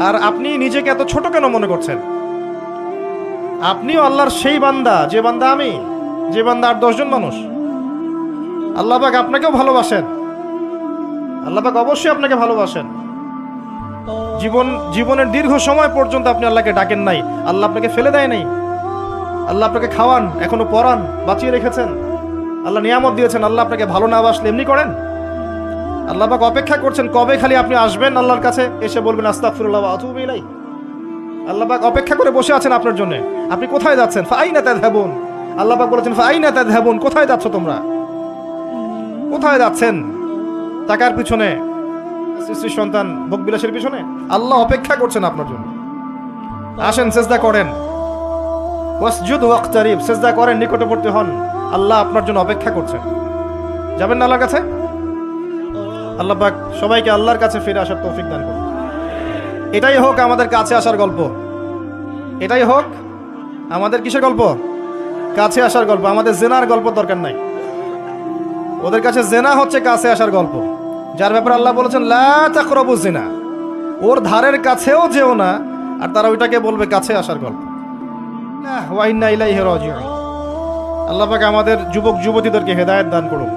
আর আপনি নিজেকে এত ছোট কেন মনে করছেন? আপনিও আল্লাহর সেই বান্দা, যে বান্দা আমি, যে বান্দা আর 10 জন মানুষ। আল্লাহ পাক আপনাকেও ভালোবাসেন, আল্লাহ পাক অবশ্যই আপনাকে ভালোবাসেন। জীবনের দীর্ঘ সময় পর্যন্ত আপনি আল্লাহকে ডাকেন নাই, আল্লাহ আপনাকে ফেলে দেয় নাই। আল্লাহ আপনাকে খাওয়ান, এখনো পরান, বাঁচিয়ে রেখেছেন, আল্লাহ নিয়ামত দিয়েছেন। আল্লাহ আপনাকে ভালো না বাসলে এমনি করেন? আল্লাহ পাক অপেক্ষা করছেন কবে খালি আপনি আসবেন আল্লাহর কাছে, এসে বলবেন আস্তাগফিরুল্লাহ ওয়া আতুবু ইলাইহি। আল্লাহ পাক অপেক্ষা করে বসে আছেন আপনার জন্য। আপনি কোথায় যাচ্ছেন? ফাআইনা তাযহাবুন। আল্লাহ পাক বলেছেন ফাআইনা তাযহাবুন, কোথায় যাচ্ছ তোমরা? কোথায় যাচ্ছেন? টাকার পিছনে, স্ত্রী সন্তান ভোগবিলাসের পিছনে? আল্লাহ অপেক্ষা করছেন আপনার জন্য। আসেন সিজদা করেন, ওয়াসজুদ ওয়াকতারিব, সিজদা করেন, নিকটবর্তী হন। আল্লাহ আপনার জন্য অপেক্ষা করছেন। যাবেন না আল্লাহর কাছে? আল্লাহ পাক সবাইকে আল্লাহর কাছে ফিরে আসার তৌফিক দান করুন। এটাই হোক আমাদের কাছে আসার গল্প, এটাই হোক আমাদের কিসের গল্প? কাছে আসার গল্প। আমাদের জেনার গল্প দরকার নাই। ওদের কাছে জেনা হচ্ছে কাছে আসার গল্প, যার ব্যাপারে আল্লাহ বলেছেন লা তাকরাবু জিনা, ওর ধারের কাছেও যেও না, আর তারা ওইটাকে বলবে কাছে আসার গল্প। ওয়া ইন্না ইলাইহি রাজিউন। আল্লাহ পাক আমাদের যুবক যুবতীদেরকে হেদায়েত দান করুন,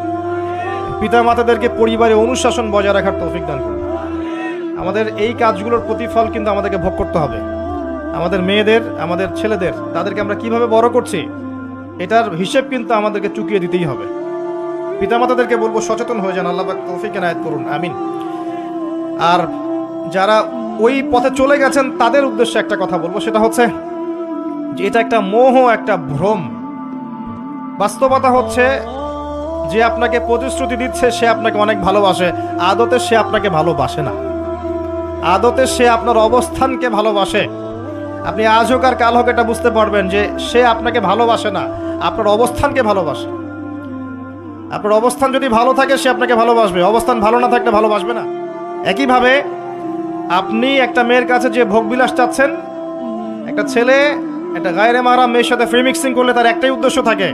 পিতা মাতাদেরকে পরিবারে অনুশাসন বজায় রাখার তৌফিক দান করুন। আমাদের এই কাজগুলোর প্রতিফল কিন্তু আমাদেরকে ভোগ করতে হবে। আমাদের মেয়েদের, আমাদের ছেলেদের, তাদেরকে আমরা কিভাবে বড় করছি এটার হিসেব কিন্তু আমাদেরকে চুকিয়ে দিতেই হবে। পিতামাতাদেরকে বলবো সচেতন হয়ে যান। আল্লাহ পাক তৌফিক এনায়েত করুন, আমিন। আর যারা ওই পথে চলে গেছেন তাদের উদ্দেশ্যে একটা কথা বলবো, সেটা হচ্ছে যে এটা একটা মোহ, একটা ভ্রম। বাস্তবতা হচ্ছে যে আপনাকে প্রতিশ্রুতি দিচ্ছে সে আপনাকে অনেক ভালোবাসে, আদতে সে আপনাকে ভালোবাসে না। আদতে সে আপনার অবস্থানকে ভালোবাসে। আপনি আজ হোক আর কাল হোক এটা বুঝতে পারবেন যে সে আপনাকে ভালোবাসে না, আপনার অবস্থানকে ভালোবাসে। আপনার অবস্থান যদি ভালো থাকে সে আপনাকে ভালোবাসবে, অবস্থান ভালো না থাকলে ভালোবাসবে না। একইভাবে আপনি একটা মেয়ের কাছে যে ভোগবিলাস চাচ্ছেন, একটা ছেলে একটা গায়রে মাহরাম মেয়ের সাথে ফ্রি মিক্সিং করলে তার একটাই উদ্দেশ্য থাকে,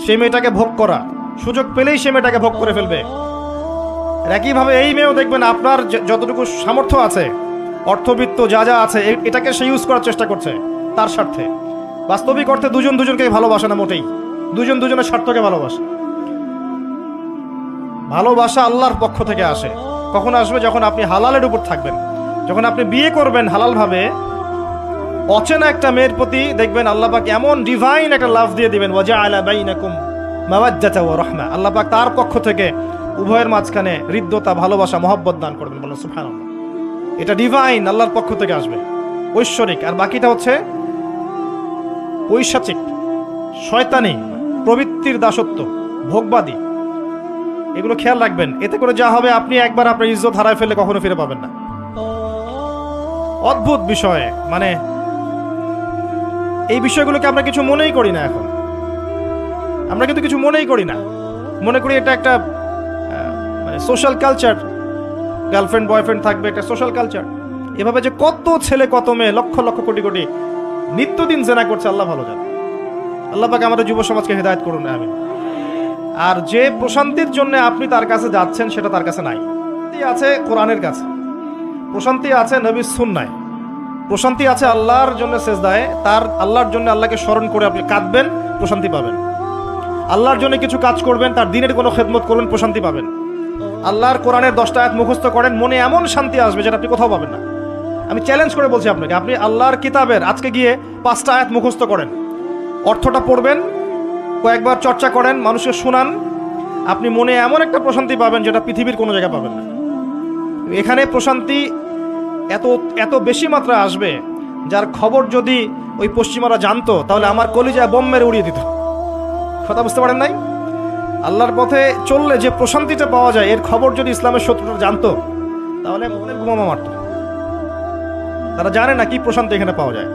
সেই মেয়েটাকে ভোগ করা। সুযোগ পেলেই সে মেয়েটাকে ভোগ করে ফেলবে। একইভাবে এই মেয়েও দেখবেন আপনার যতটুকু সামর্থ্য আছে, অর্থবিত্ত যা যা আছে, এটাকে সে ইউজ করার চেষ্টা করছে তার স্বার্থে। বাস্তবিক অর্থে দুজন দুজনকে ভালোবাসে না মোটেই, দুজন দুজনের স্বার্থকে ভালোবাসে। ভালোবাসা আল্লাহর পক্ষ থেকে আসে। কখন আসবে? যখন আপনি হালালের উপর থাকবেন, যখন আপনি বিয়ে করবেন হালালভাবে। অচেনা একটা মেয়ের প্রতি দেখবেন আল্লাহ পাক এমন ডিভাইন একটা লাভ দিয়ে দিবেন, ওয়াজআলা বাইনাকুম মাওয়াজ্জাতা ওয়া রাহমা। আল্লাহ পাক তার পক্ষ থেকে উভয়ের মাঝখানে হৃদ্যতা, ভালোবাসা, মহব্বত দান করবেন। বলেন সুবহানাল্লাহ। এটা ডিভাইন, আল্লাহর পক্ষ থেকে আসবে, ঐশ্বরিক। আর বাকিটা হচ্ছে পৈশাচিক, শয়তানি, প্রবৃত্তির দাসত্ব, ভোগবাদী। এগুলো খেয়াল রাখবেন। এতে করে যা হবে, আপনি একবার আপনার ইজ্জত হারায় ফেললে কখনো ফিরে পাবেন না। অদ্ভুত বিষয়, মানে এই বিষয়গুলোকে আমরা কিছু মনেই করি না এখন। আমরা কিন্তু কিছু মনেই করি না, মনে করি এটা একটা মানে সোশ্যাল কালচার। গার্লফ্রেন্ড বয়ফ্রেন্ড থাকবে, একটা সোশ্যাল কালচার। এভাবে যে কত ছেলে কত মেয়ে, লক্ষ লক্ষ কোটি কোটি নিত্যদিন জেনা করছে, আল্লাহ ভালো জানে। আল্লাহ পাক আমাদের যুব সমাজকে হেদায়েত করুন, আমিন। আর যে প্রশান্তির জন্য আপনি তার কাছে যাচ্ছেন সেটা তার কাছে নাই। আছে কোরআনের কাছে, প্রশান্তি আছে নবীর সুন্নায়, প্রশান্তি আছে আল্লাহর জন্য সেজদায়। তার আল্লাহর জন্য আল্লাহকে স্মরণ করে আপনি কাঁদবেন, প্রশান্তি পাবেন। আল্লাহর জন্য কিছু কাজ করবেন, তার দিনের কোনো খেদমত করবেন, প্রশান্তি পাবেন। আল্লাহর কোরআনের 10টা আয়াত মুখস্থ করেন, মনে এমন শান্তি আসবে যেটা আপনি কোথাও পাবেন না। আমি চ্যালেঞ্জ করে বলছি আপনাকে, আপনি আল্লাহর কিতাবের আজকে গিয়ে 5টা আয়াত মুখস্থ করেন, অর্থটা পড়বেন, কয়েকবার চর্চা করেন, মানুষকে শোনান, আপনি মনে এমন একটা প্রশান্তি পাবেন যেটা পৃথিবীর কোনো জায়গায় পাবেন না। এখানে প্রশান্তি এত এত বেশি মাত্রা আসবে, যার খবর যদি ওই পশ্চিমারা জানতো তাহলে আমার কলিজায় বোম মেরে উড়িয়ে দিত। কথা বুঝতে পারেন নাই? আল্লাহর পথে চললে যে প্রশান্তিটা পাওয়া যায়, এর খবর যদি ইসলামের শত্রুরা জানতো তাহলে বোমা মারত। তারা জানে না কি প্রশান্তি এখানে পাওয়া যায়।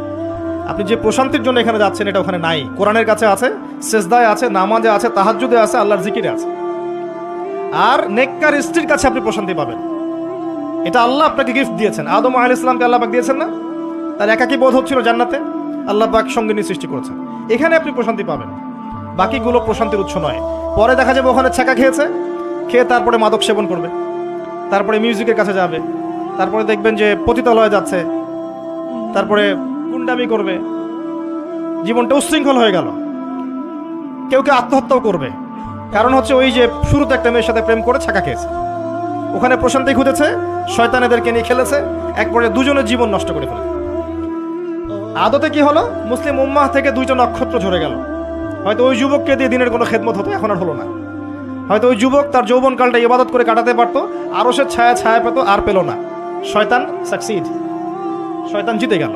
আপনি যে প্রশান্তির জন্য এখানে যাচ্ছেন এটা ওখানে নাই। কোরআনের কাছে আছে, সেজদায় আছে, নামাজে আছে, তাহাজ্জুদে আছে, আল্লাহর জিকিরে আছে। আর নেককার স্ত্রীর কাছে আপনি প্রশান্তি পাবেন। এটা আল্লাহ আপনাকে গিফট দিয়েছেন। আদম আলাইহিস সালামকে আল্লাহ পাক দিয়েছেন না? তার একাকী বোধ হচ্ছিল জান্নাতে, আল্লাহ পাক সঙ্গিনী সৃষ্টি করেছেন। এখানে আপনি প্রশান্তি পাবেন, বাকিগুলো প্রশান্তির উৎস নয়। পরে দেখা যাবে ওখানে ছ্যাঁকা খেয়েছে, খেয়ে তারপরে মাদক সেবন করবে, তারপরে মিউজিকের কাছে যাবে, তারপরে দেখবেন যে পতিতালয়ে যাচ্ছে, তারপরে গুন্ডামি করবে, জীবনটা উচ্ছৃঙ্খল হয়ে গেল। কেউ কেউ আত্মহত্যাও করবে, কারণ হচ্ছে ওই যে শুরুতে একটা মেয়ের সাথে প্রেম করে ছাকা খেয়েছে, ওখানে প্রশান্তি খুঁজেছে, শয়তান এদেরকে নিয়ে খেলেছে, একবারে দুজনের জীবন নষ্ট করে ফেলেছে। আদতে কি হলো, মুসলিম উম্মাহ থেকে দুইটা নক্ষত্র ঝরে গেল। হয়তো ওই যুবককে দিয়ে দিনের কোনো খেদমত হতো, এখন আর হলো না। হয়তো ওই যুবক তার যৌবনকালটা ইবাদত করে কাটাতে পারতো, আরো সে ছায়া পেত, আর পেল না। শয়তান সাকসিড, শয়তান জিতে গেল।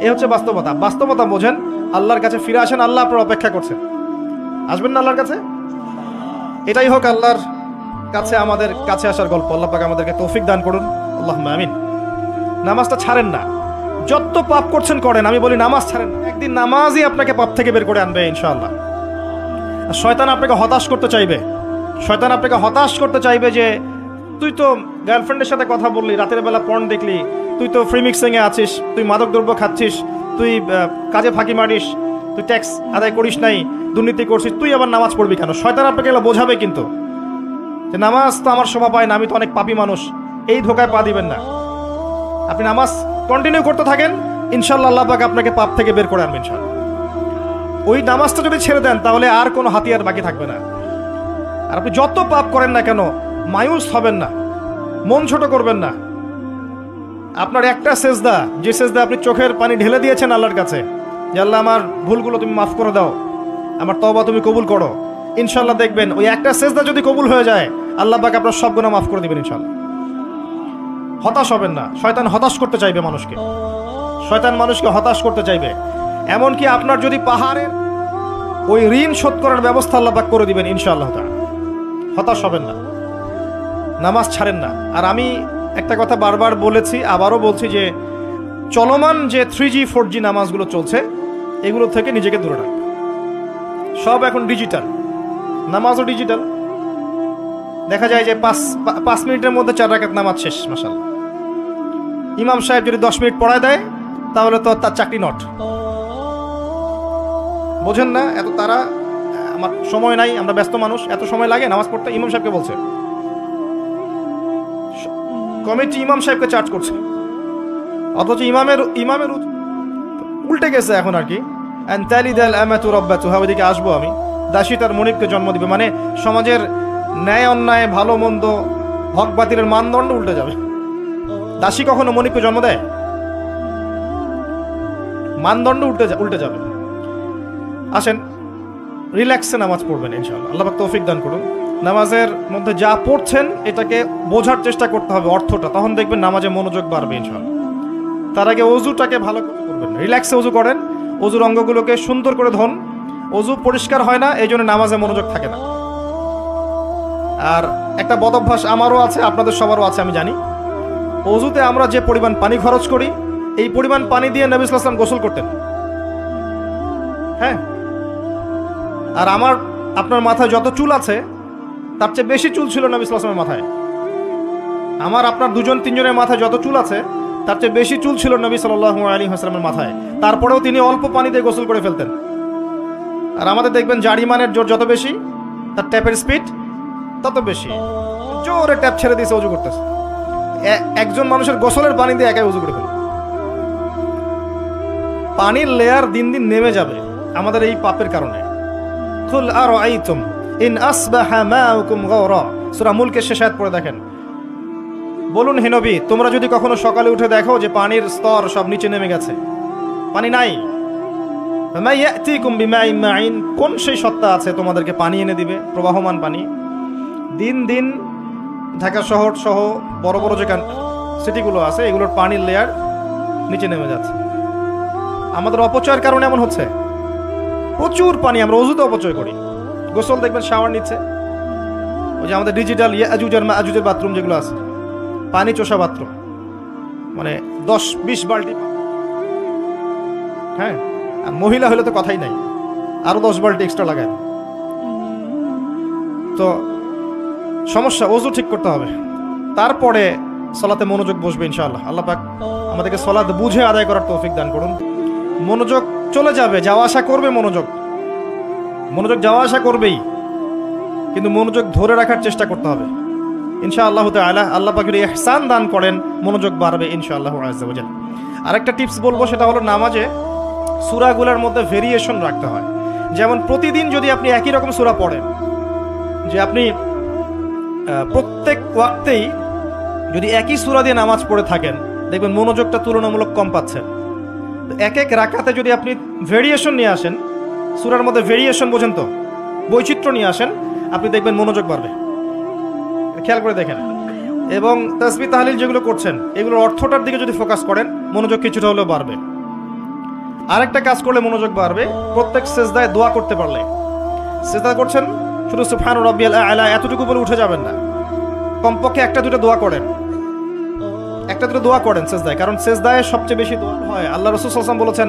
এ হচ্ছে বাস্তবতা। বাস্তবতা বোঝেন, আল্লাহর কাছে ফিরে আসেন, আল্লাহ আপনার অপেক্ষা করছেন। আসবেন না আল্লাহর কাছে? এটাই হোক আল্লাহর কাছে আমাদের কাছে আসার গল্প। আল্লাহ পাক আমাদেরকে তৌফিক দান করুন, আল্লাহুম্মা আমিন। নামাজটা ছাড়েন না, যত পাপ করছেন করেন, আমি বলি নামাজ ছাড়েন না। একদিন নামাজই আপনাকে পাপ থেকে বের করে আনবে ইনশাআল্লাহ। শয়তান আপনাকে হতাশ করতে চাইবে, শয়তান আপনাকে হতাশ করতে চাইবে যে তুই তো গার্লফ্রেন্ডের সাথে কথা বললি, রাতের বেলা পর্ন দেখলি, তুই তো ফ্রি মিক্সিংয়ে আছিস, তুই মাদক দ্রব্য খাচ্ছিস, তুই কাজে ফাঁকি মারিস, তুই ট্যাক্স আদায় করিস নাই, দুর্নীতি করছিস, তুই আবার নামাজ পড়বি কেন? শয়তান আপনাকে এগুলো বোঝাবে কিন্তু, যে নামাজ তো আমার শোভা পায় না, আমি তো অনেক পাপী মানুষ। এই ধোকায় পা দিবেন না। আপনি নামাজ কন্টিনিউ করতে থাকেন, ইনশাআল্লাহ আল্লাহ পাক আপনাকে পাপ থেকে বের করে আনবেন ইনশাআল্লাহ। ওই নামাজটা যদি ছেড়ে দেন তাহলে আর কোনো হাতিয়ার বাকি থাকবে না। আর আপনি যত পাপ করেন না কেন, মায়ুস হবেন না, মন ছোট করবেন না। আপনার একটা সেজদা, যে সেজদা আপনি চোখের পানি ঢেলে দিয়েছেন আল্লাহর কাছে, যে আল্লাহ আমার ভুলগুলো তুমি মাফ করে দাও, আমার তওবা তুমি কবুল করো, ইনশাআল্লাহ দেখবেন ওই একটা সেজদা যদি কবুল হয়ে যায়, আল্লাহ পাক আপনার সব গুনাহ মাফ করে দিবেন ইনশাআল্লাহ। হতাশ হবেন না। শয়তান হতাশ করতে চাইবে মানুষকে, শয়তান মানুষকে হতাশ করতে চাইবে। এমনকি আপনার যদি পাহাড়ের ওই ঋণ শোধ করার ব্যবস্থা আল্লাহ পাক করে দিবেন ইনশাআল্লাহ তাআলা। হতাশ হবেন না, নামাজ ছাড়েন না। আর আমি একটা কথা বারবার বলেছি, আবারও বলছি, যে চলমান যে 3G 4G নামাজগুলো চলছে, এগুলো থেকে নিজেকে দূরে রাখবেন। সব এখন ডিজিটাল, নামাজও ডিজিটাল। দেখা যায় যে 5 মিনিটের মধ্যে 4 রাকাত নামাজ শেষ, মাশাআল্লাহ। ইমাম সাহেব যদি 10 মিনিট পড়ায় দেয়, তাহলে তো তার চাকরি নট। বোঝেন না এত তারা, আমার সময় নাই, আমরা ব্যস্ত মানুষ, এত সময় লাগে নামাজ পড়তে? ইমাম সাহেবকে বলছে, কমিটি ইমাম সাহেবকে চার্জ করছে, অথচ ইমামের উল্টে গেছে এখন আর কি। ওইদিকে আসবো আমি। দাসী তার মনিবকে জন্ম দিবে, মানে সমাজের ন্যায় অন্যায়, ভালো মন্দ, হক বাতিলের মানদণ্ড উল্টে যাবে। দাসী কখনো মনিবকে জন্ম দেয়? মানদণ্ড উল্টে যাবে। আসেন, রিল্যাক্সে নামাজ পড়বেন ইনশাআল্লাহ। আল্লাহ পাক তৌফিক দান করুন। নামাজের মধ্যে যা পড়ছেন এটাকে বোঝার চেষ্টা করতে হবে অর্থটা, তখন দেখবেন নামাজে মনোযোগ বাড়বে ইনশাআল্লাহ। তার আগে অজুটাকে ভালো করে করবেন, রিল্যাক্সে অজু করেন, অজুর অঙ্গগুলোকে সুন্দর করে ধোন। অজু পরিষ্কার হয় না, এই জন্য নামাজে মনোযোগ থাকে না। আর একটা বদ অভ্যাস আমারও আছে, আপনাদের সবারও আছে আমি জানি। অজুতে আমরা যে পরিমাণ পানি খরচ করি, এই পরিমাণ পানি দিয়ে নবী সাল্লাল্লাহু আলাইহি ওয়াসাল্লাম গোসল করতেন। হ্যাঁ, আর আপনার মাথায় যত চুল আছে তার চেয়ে বেশি চুল ছিল নবী সাল্লাল্লাহু আলাইহি ওয়াসাল্লামের মাথায়। আপনার দুজন তিনজনের মাথায় যত চুল আছে তার চেয়ে বেশি চুল ছিল নবী সাল্লাল্লাহু আলাইহি ওয়াসাল্লামের মাথায়। তারপরেও তিনি অল্প পানি দিয়ে গোসল করে ফেলতেন। আর আমাদের দেখবেন জারিমানের জোর যত বেশি, তার ট্যাপের স্পিড তত বেশি। জোরে ট্যাপ ছেড়ে দিয়েছে, অজু করতেছে। একজন মানুষের গোসলের পানি দিয়ে একাই অজু করে ফেলে। পানির লেয়ার দিন দিন নেমে যাবে আমাদের এই পাপের কারণে। কুল আরাআইতুম ইন আসবাহা মাউকুম গাওরা, সূরা মুলকের শেষ আয়াত পড়ে দেখেন। বলুন হে নবী, তোমরা যদি কখনো সকালে উঠে দেখো যে পানির স্তর সব নিচে নেমে গেছে, পানি নাই, মা ইয়াতিকুম বিমাইন মাইন, কোন সেই সত্তা আছে তোমাদেরকে পানি এনে দিবে, প্রবাহমান পানি? দিন দিন ঢাকা শহর সহ বড় বড় যে সিটিগুলো আছে, এগুলোর পানির লেয়ার নিচে নেমে যাচ্ছে। আমাদের অপচয়ের কারণে এমন হচ্ছে। প্রচুর পানি আমরা অজুতে অপচয় করি। গোসল দেখবেন শাওয়ার নিচ্ছে, ওই যে আমাদের ডিজিটাল ইয়াজুজ আর মাজুজের বাথরুম যেগুলো আছে, পানি চোষা বাথরুম, মানে 10-20 বালতি। হ্যাঁ, আর মহিলা হলে তো কথাই নাই, আরো 10 বালতি এক্সট্রা লাগায়। তো সমস্যা, অজু ঠিক করতে হবে, তারপরে সালাতে মনোযোগ বসবে ইনশাআল্লাহ। আল্লাহ পাক আমাদেরকে সালাত বুঝে আদায় করার তৌফিক দান করুন। মনোযোগ চলে যাবে, যাওয়া আসা করবে, মনোযোগ যাওয়া আসা করবেই, কিন্তু মনোযোগ ধরে রাখার চেষ্টা করতে হবে। ইনশাআল্লাহ তাআলা আল্লাহ পাক যদি ইহসান দান করেন মনোযোগ বাড়বে ইনশাআল্লাহ আযজা ওয়া জাল। আরেকটা টিপস বলবো, সেটা হলো নামাজে সূরাগুলোর মধ্যে ভেরিয়েশন রাখতে হয়। যেমন প্রতিদিন যদি আপনি একই রকম সূরা পড়েন, যে আপনি প্রত্যেক ওয়াক্তেই যদি একই সূরা দিয়ে নামাজ পড়ে থাকেন, দেখবেন মনোযোগটা তুলনামূলক কম পাচ্ছেন। এক এক রাকাতে যদি আপনি ভেরিয়েশন নিয়ে আসেন, সূরার মধ্যে ভেরিয়েশন বোঝেন তো, বৈচিত্র্য নিয়ে আসেন, আপনি দেখবেন মনোযোগ বাড়বে। খেয়াল করে দেখেন। এবং তাসবিহ তাহলিল যেগুলো করছেন, এগুলোর অর্থটার দিকে যদি ফোকাস করেন, মনোযোগ কিছুটা হলেও বাড়বে। আরেকটা কাজ করলে মনোযোগ বাড়বে, প্রত্যেক সেজদায় দোয়া করতে পারলে। সেজদা করছেন, শুধু সুবহান রাব্বিয়াল আ'লা এতটুকু বলে উঠে যাবেন না, কমপক্ষে একটা দুটো দোয়া করেন, একটা দুটো দোয়া করেন সেজদায়। কারণ সেজদায় সবচেয়ে বেশি দোয়া হয়। আল্লাহ রাসূল সাল্লাল্লাহু আলাইহি ওয়াসাল্লাম বলেছেন,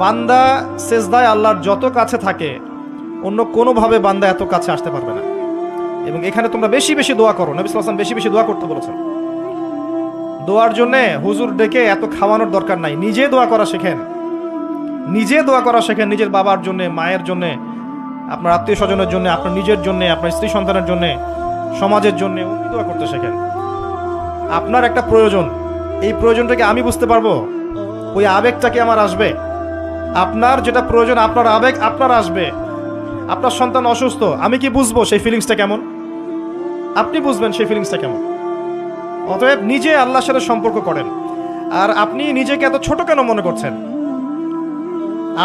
বান্দা সেজদায় আল্লাহর যত কাছে থাকে, অন্য কোনোভাবে বান্দা এত কাছে আসতে পারবে না। এবং এখানে তোমরা বেশি বেশি দোয়া করো। নবী সাল্লাল্লাহু আলাইহি ওয়াসাল্লাম বেশি বেশি দোয়া করতে বলেছেন। দোয়ার জন্যে হুজুর ডেকে এত খাওয়ানোর দরকার নাই, নিজে দোয়া করা শেখেন, নিজে দোয়া করা শেখেন। নিজের বাবার জন্য, মায়ের জন্য, আপনার আত্মীয় স্বজনের জন্য, আপনার নিজের জন্য, আপনার স্ত্রী সন্তানের জন্য, সমাজের জন্য দোয়া করতে শেখেন। আপনার একটা প্রয়োজন, এই প্রয়োজনটাকে আমি বুঝতে পারবো, ওই আবেগটাকে আমার আসবে। আপনার যেটা প্রয়োজন, আপনার আবেগ আপনার আসবে। আপনার সন্তান অসুস্থ, আমি কি বুঝবো সেই ফিলিংসটা কেমন? আপনি বুঝবেন সেই ফিলিংসটা কেমন। অতএব নিজে আল্লাহর সাথে সম্পর্ক করেন। আর আপনি নিজেকে এত ছোট কেন মনে করছেন?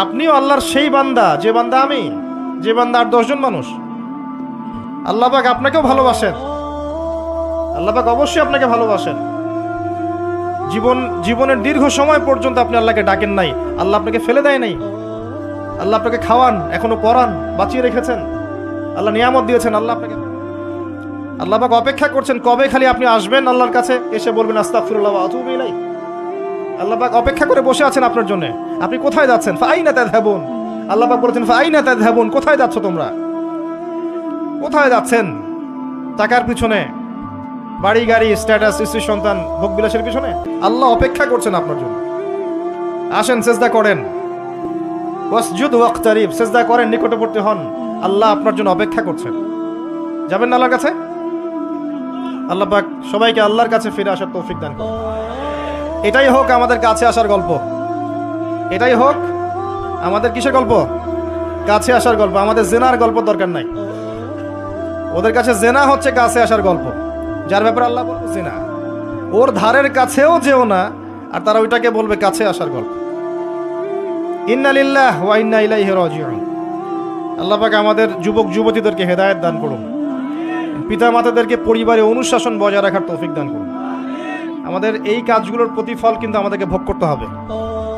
আপনিও আল্লাহর সেই বান্দা, যে বান্দা আমি, যে বান্দা আর 10 জন মানুষ। আল্লাহ পাক আপনাকেও ভালোবাসেন, আল্লাহ পাক অবশ্যই আপনাকে ভালোবাসেন। জীবনের দীর্ঘ সময় পর্যন্ত আপনি আল্লাহকে ডাকেন নাই, আল্লাহ আপনাকে ফেলে দেয় নাই। আল্লাহ আপনাকে খাওয়ান, এখনো পরান, বাঁচিয়ে রেখেছেন, আল্লাহ নিয়ামত দিয়েছেন। আল্লাহ পাক অপেক্ষা করছেন কবে খালি আপনি আসবেন আল্লাহর কাছে, এসে বলবেন আস্তাগফিরুল্লাহ ওয়া আতুবু ইলাইহি। আল্লাহ পাক অপেক্ষা করে বসে আছেন আপনার জন্য। আপনি কোথায় যাচ্ছেন? ফাআইনা তাযহাবুন। আল্লাহ পাক বলেছেন ফাআইনা তাযহাবুন, কোথায় যাচ্ছ তোমরা? কোথায় যাচ্ছেন? টাকার পিছনে, বাড়ি গাড়ি, স্ট্যাটাস, স্ত্রী সন্তান, ভোগবিলাসের পিছনে? আল্লাহ অপেক্ষা করছেন আপনার জন্য। আসেন, সেজদা করেন, ওয়াসজুদ ওয়াকতারিব, সেজদা করেন, নিকটবর্তী হন। আল্লাহ আপনার জন্য অপেক্ষা করছেন। যাবেন না আল্লাহর কাছে? আল্লাহ পাক সবাইকে আল্লাহর কাছে ফিরে আসার তৌফিক দান করুন। এটাই হোক আমাদের কাছে আসার গল্প, এটাই হোক আমাদের কিসের গল্প? কাছে আসার গল্প। আমাদের জেনার গল্প দরকার নাই। ওদের কাছে জেনা হচ্ছে কাছে আসার গল্প। যার ব্যাপারে আল্লাহ বলবে জেনা, ওর ধারের কাছেও যেও না, আর তারা ওইটাকে বলবে কাছে আসার গল্প। ইন্না লিল্লাহ ওয়া ইন্না ইলাইহি রাজিউন। আল্লাহ পাক আমাদের যুবক যুবতীদেরকে হেদায়েত দান করুন। পিতা মাতাদেরকে পরিবারে অনুশাসন বজায় রাখার তৌফিক দান করুন। আমাদের এই কাজগুলোর প্রতিফল কিন্তু আমাদেরকে ভোগ করতে হবে।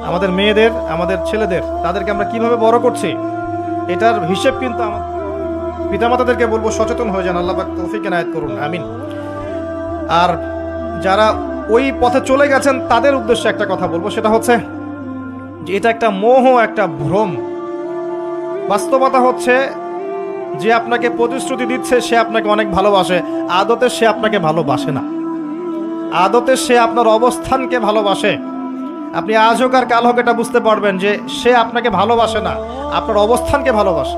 আমাদের মেয়েদের, আমাদের ছেলেদের, তাদেরকে আমরা কিভাবে বড় করছি, এটার হিসেব কিন্তু আমাদের পিতামাতাদেরকে বলবো সচেতন হয়ে যান। আল্লাহ পাক তৌফিক এনায়েত করুন, আমিন। আর যারা ওই পথে চলে গেছেন তাদের উদ্দেশ্যে একটা কথা বলবো, সেটা হচ্ছে যে এটা একটা মোহ, একটা ভ্রম। বাস্তবতা হচ্ছে যে আপনাকে প্রতিশ্রুতি দিচ্ছে সে আপনাকে অনেক ভালোবাসে, আদতে সে আপনাকে ভালোবাসে না। আদতে সে আপনার অবস্থানকে ভালোবাসে। আপনি আজ হোক আর কাল হোক এটা বুঝতে পারবেন যে সে আপনাকে ভালোবাসে না, আপনার অবস্থানকে ভালোবাসে।